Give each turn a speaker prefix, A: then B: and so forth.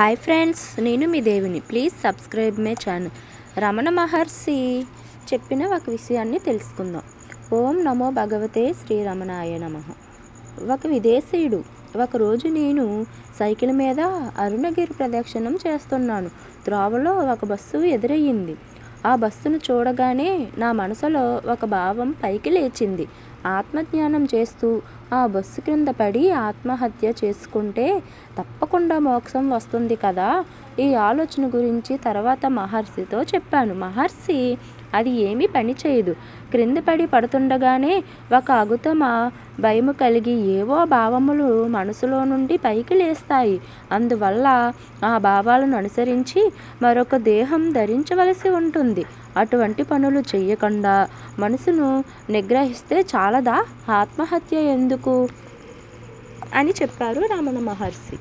A: Hi friends, నేను మీ దేవిని. Please subscribe my channel. Ramana Maharshi చెప్పిన ఒక విషయాన్ని తెలుసుకుందాం. ఓం నమో భగవతే శ్రీరమణాయ నమః. ఒక విదేశీయుడు. ఒకరోజు నేను సైకిల్ మీద అరుణగిరి ప్రదక్షిణం చేస్తున్నాను. త్రోవలో ఒక బస్సు ఎదురయ్యింది. ఆ బస్సును చూడగానే నా మనసులో ఒక భావం పైకి లేచింది. ఆత్మజ్ఞానం చేస్తూ ఆ బస్సు క్రింద పడి ఆత్మహత్య చేసుకుంటే తప్పకుండా మోక్షం వస్తుంది కదా. ఈ ఆలోచన గురించి తర్వాత మహర్షితో చెప్పాను. మహర్షి, అది ఏమీ పని చేయదు. క్రింద పడి పడుతుండగానే ఒక అగుతమ భయము కలిగి ఏవో భావములు మనసులో నుండి పైకి లేస్తాయి. అందువల్ల ఆ భావాలను అనుసరించి మరొక దేహం ధరించవలసి ఉంటుంది. అటువంటి పనులు చేయకుండా మనసును నిగ్రహిస్తే చాలదా? ఆత్మహత్య ఎందుకు అని చెప్పారు రమణ మహర్షి.